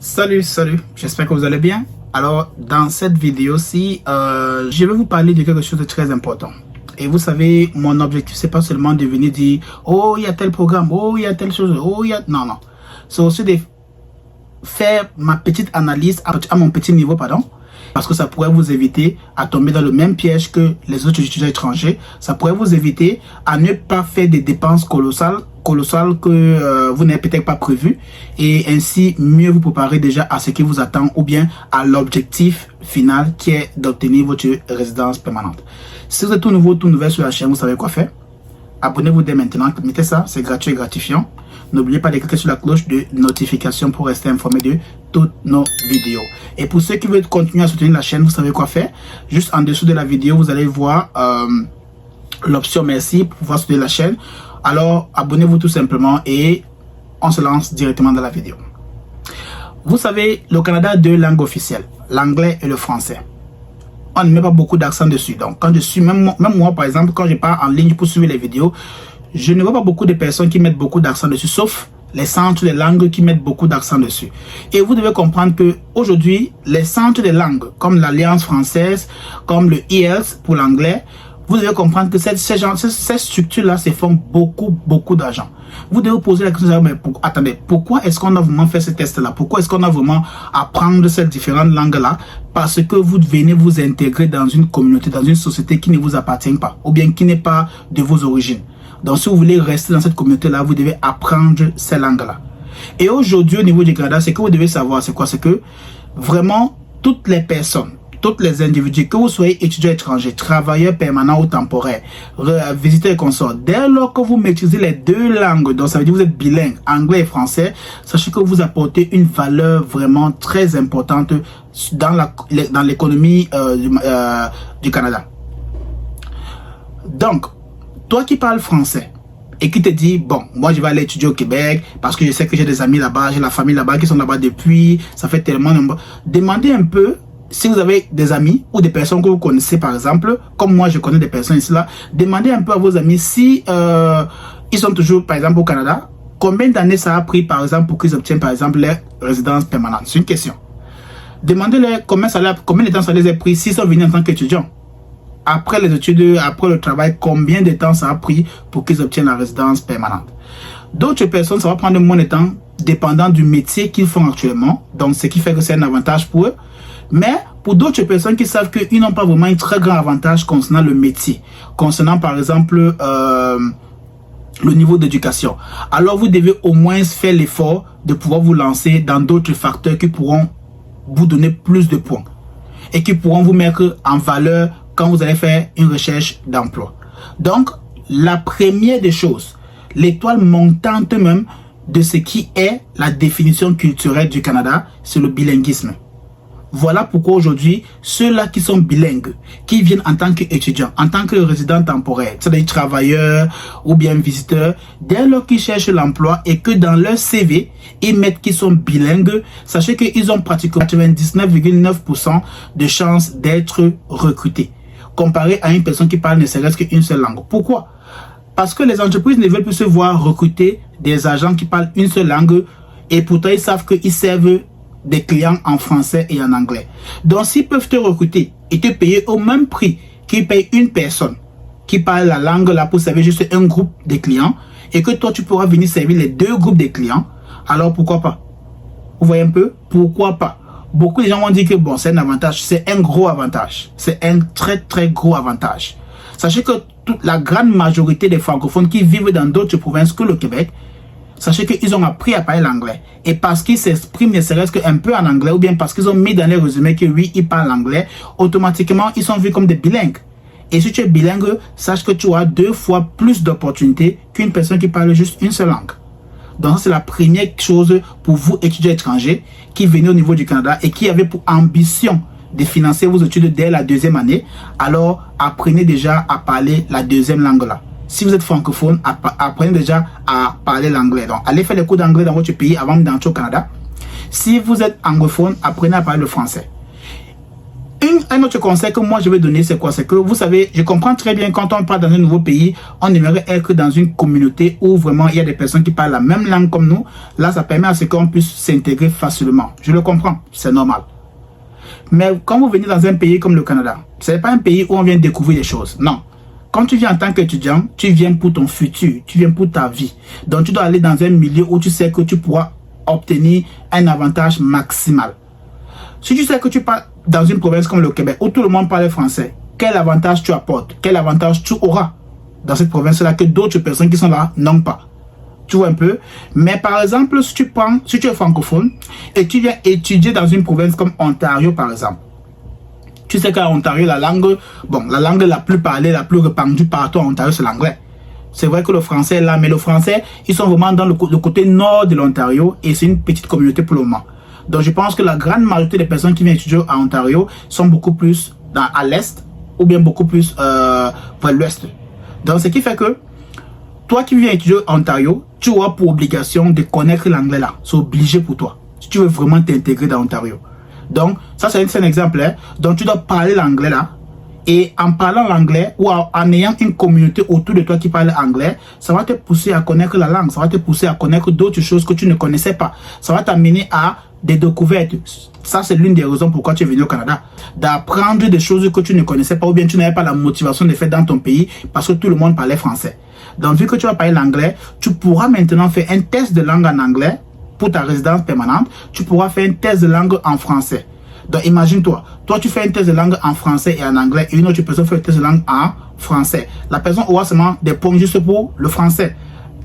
Salut, j'espère que vous allez bien. Alors, dans cette vidéo-ci, je vais vous parler de quelque chose de très important. Et vous savez, mon objectif, c'est pas seulement de venir dire « Oh, il y a tel programme, oh, il y a telle chose, oh, il y a... » Non. C'est aussi de faire ma petite analyse à mon petit niveau, pardon. Parce que ça pourrait vous éviter à tomber dans le même piège que les autres étudiants étrangers. Ça pourrait vous éviter à ne pas faire des dépenses colossales que vous n'avez peut-être pas prévues. Et ainsi, mieux vous préparer déjà à ce qui vous attend ou bien à l'objectif final qui est d'obtenir votre résidence permanente. Si vous êtes tout nouveau, tout nouvelle sur la chaîne, vous savez quoi faire. Abonnez-vous dès maintenant, mettez ça, c'est gratuit et gratifiant. N'oubliez pas de cliquer sur la cloche de notification pour rester informé de toutes nos vidéos. Et pour ceux qui veulent continuer à soutenir la chaîne, vous savez quoi faire. Juste en dessous de la vidéo, vous allez voir l'option merci pour pouvoir soutenir la chaîne. Alors, abonnez-vous tout simplement et on se lance directement dans la vidéo. Vous savez, le Canada a deux langues officielles, l'anglais et le français. On ne met pas beaucoup d'accent dessus. Donc, quand je suis, même moi, par exemple, quand je pars en ligne pour suivre les vidéos, je ne vois pas beaucoup de personnes qui mettent beaucoup d'accent dessus, sauf les centres de langue qui mettent beaucoup d'accent dessus. Et vous devez comprendre que aujourd'hui, les centres de langue, comme l'Alliance française, comme le IELTS pour l'anglais, vous devez comprendre que ces structures-là se font beaucoup d'argent. Vous devez vous poser la question, mais attendez, pourquoi est-ce qu'on a vraiment fait ce test-là? Pourquoi est-ce qu'on a vraiment apprendre ces différentes langues-là? Parce que vous venez vous intégrer dans une communauté, dans une société qui ne vous appartient pas, ou bien qui n'est pas de vos origines. Donc, si vous voulez rester dans cette communauté-là, vous devez apprendre ces langues-là. Et aujourd'hui, au niveau du Canada, ce que vous devez savoir, c'est quoi? C'est que vraiment, toutes les personnes, tous les individus, que vous soyez étudiants étrangers, travailleurs permanents ou temporaires, visiteurs et consorts, dès lors que vous maîtrisez les deux langues, donc ça veut dire que vous êtes bilingue, anglais et français, sachez que vous apportez une valeur vraiment très importante dans l'économie du Canada. Donc, toi qui parles français et qui te dis, bon, moi je vais aller étudier au Québec parce que je sais que j'ai des amis là-bas, j'ai la famille là-bas qui sont là-bas depuis, ça fait tellement... Demandez un peu, si vous avez des amis ou des personnes que vous connaissez par exemple, comme moi je connais des personnes ici là, demandez un peu à vos amis si ils sont toujours par exemple au Canada, combien d'années ça a pris par exemple pour qu'ils obtiennent par exemple leur résidence permanente. C'est une question. Demandez-leur combien de temps ça les a pris s'ils sont venus en tant qu'étudiants. Après les études, après le travail, combien de temps ça a pris pour qu'ils obtiennent la résidence permanente. D'autres personnes, ça va prendre moins de temps, dépendant du métier qu'ils font actuellement. Donc, ce qui fait que c'est un avantage pour eux. Mais pour d'autres personnes qui savent qu'ils n'ont pas vraiment un très grand avantage concernant le métier, concernant par exemple le niveau d'éducation, alors vous devez au moins faire l'effort de pouvoir vous lancer dans d'autres facteurs qui pourront vous donner plus de points et qui pourront vous mettre en valeur quand vous allez faire une recherche d'emploi. Donc, la première des choses, l'étoile montante même de ce qui est la définition culturelle du Canada, c'est le bilinguisme. Voilà pourquoi aujourd'hui, ceux-là qui sont bilingues, qui viennent en tant qu'étudiants, en tant que résidents temporaires, c'est-à-dire travailleurs ou bien visiteurs, dès lors qu'ils cherchent l'emploi et que dans leur CV, ils mettent qu'ils sont bilingues, sachez qu'ils ont pratiquement 99,9% de chances d'être recrutés, comparé à une personne qui parle ne serait-ce qu'une seule langue. Pourquoi? Parce que les entreprises ne veulent plus se voir recruter des agents qui parlent une seule langue et pourtant ils savent qu'ils servent des clients en français et en anglais. Donc s'ils peuvent te recruter et te payer au même prix qu'ils payent une personne qui parle la langue là pour servir juste un groupe de clients et que toi tu pourras venir servir les deux groupes de clients, alors pourquoi pas? Vous voyez un peu? Pourquoi pas? Beaucoup de gens vont dire que bon, c'est un avantage, c'est un gros avantage, c'est un très gros avantage. Sachez que la grande majorité des francophones qui vivent dans d'autres provinces que le Québec, sachez qu'ils ont appris à parler l'anglais. Et parce qu'ils s'expriment ne serait-ce qu'un peu en anglais, ou bien parce qu'ils ont mis dans les résumés que oui, ils parlent anglais, automatiquement, ils sont vus comme des bilingues. Et si tu es bilingue, sache que tu auras 2 fois plus d'opportunités qu'une personne qui parle juste une seule langue. Donc, c'est la première chose pour vous, étudiants étrangers, qui venez au niveau du Canada et qui avez pour ambition de financer vos études dès la 2e année. Alors, apprenez déjà à parler la 2e langue là. Si vous êtes francophone, apprenez déjà à parler l'anglais. Donc, allez faire les cours d'anglais dans votre pays avant d'entrer au Canada. Si vous êtes anglophone, apprenez à parler le français. un autre conseil que moi je vais donner, c'est quoi? C'est que vous savez, je comprends très bien quand on part dans un nouveau pays, on aimerait être dans une communauté où vraiment il y a des personnes qui parlent la même langue comme nous. Là, ça permet à ce qu'on puisse s'intégrer facilement. Je le comprends, c'est normal. Mais quand vous venez dans un pays comme le Canada, ce n'est pas un pays où on vient découvrir des choses. Non. Quand tu viens en tant qu'étudiant, tu viens pour ton futur, tu viens pour ta vie. Donc tu dois aller dans un milieu où tu sais que tu pourras obtenir un avantage maximal. Si tu sais que tu pars dans une province comme le Québec, où tout le monde parle français, quel avantage tu apportes? Quel avantage tu auras dans cette province-là que d'autres personnes qui sont là n'ont pas? Tu vois un peu? Mais par exemple, si tu es francophone et tu viens étudier dans une province comme Ontario, par exemple, tu sais qu'à Ontario, la langue la plus parlée, la plus répandue partout en Ontario, c'est l'anglais. C'est vrai que le français est là, mais le français, ils sont vraiment dans le côté nord de l'Ontario et c'est une petite communauté pour le moment. Donc je pense que la grande majorité des personnes qui viennent étudier à Ontario sont beaucoup plus à l'est ou bien beaucoup plus vers l'ouest. Donc ce qui fait que toi qui viens étudier à Ontario, tu auras pour obligation de connaître l'anglais là. C'est obligé pour toi. Si tu veux vraiment t'intégrer dans Ontario. Donc ça c'est un exemple. Hein. Donc tu dois parler l'anglais là. Et en parlant l'anglais ou en ayant une communauté autour de toi qui parle anglais, ça va te pousser à connaître la langue. Ça va te pousser à connaître d'autres choses que tu ne connaissais pas. Ça va t'amener à des découvertes. Ça, c'est l'une des raisons pourquoi tu es venu au Canada. D'apprendre des choses que tu ne connaissais pas ou bien tu n'avais pas la motivation de faire dans ton pays parce que tout le monde parlait français. Donc, vu que tu vas parler l'anglais, tu pourras maintenant faire un test de langue en anglais pour ta résidence permanente. Tu pourras faire un test de langue en français. Donc, imagine-toi, toi, tu fais un test de langue en français et en anglais et une autre personne fait un test de langue en français. La personne aura seulement des points juste pour le français.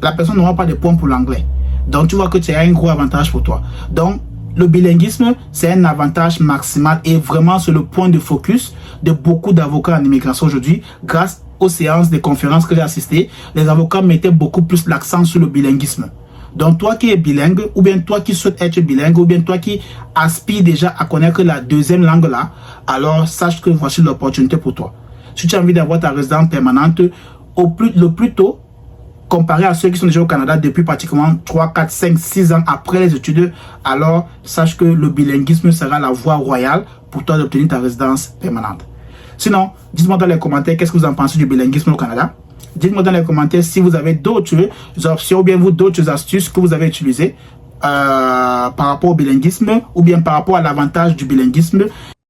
La personne n'aura pas de points pour l'anglais. Donc, tu vois que tu as un gros avantage pour toi. Donc, le bilinguisme, c'est un avantage maximal et vraiment c'est le point de focus de beaucoup d'avocats en immigration aujourd'hui. Grâce aux séances de conférences que j'ai assistées, les avocats mettaient beaucoup plus l'accent sur le bilinguisme. Donc toi qui es bilingue, ou bien toi qui souhaites être bilingue, ou bien toi qui aspires déjà à connaître la deuxième langue là, alors sache que voici l'opportunité pour toi. Si tu as envie d'avoir ta résidence permanente, le plus tôt, comparé à ceux qui sont déjà au Canada depuis pratiquement 3, 4, 5, 6 ans après les études, alors sache que le bilinguisme sera la voie royale pour toi d'obtenir ta résidence permanente. Sinon, dites-moi dans les commentaires qu'est-ce que vous en pensez du bilinguisme au Canada. Dites-moi dans les commentaires si vous avez d'autres options ou bien d'autres astuces que vous avez utilisées par rapport au bilinguisme ou bien par rapport à l'avantage du bilinguisme.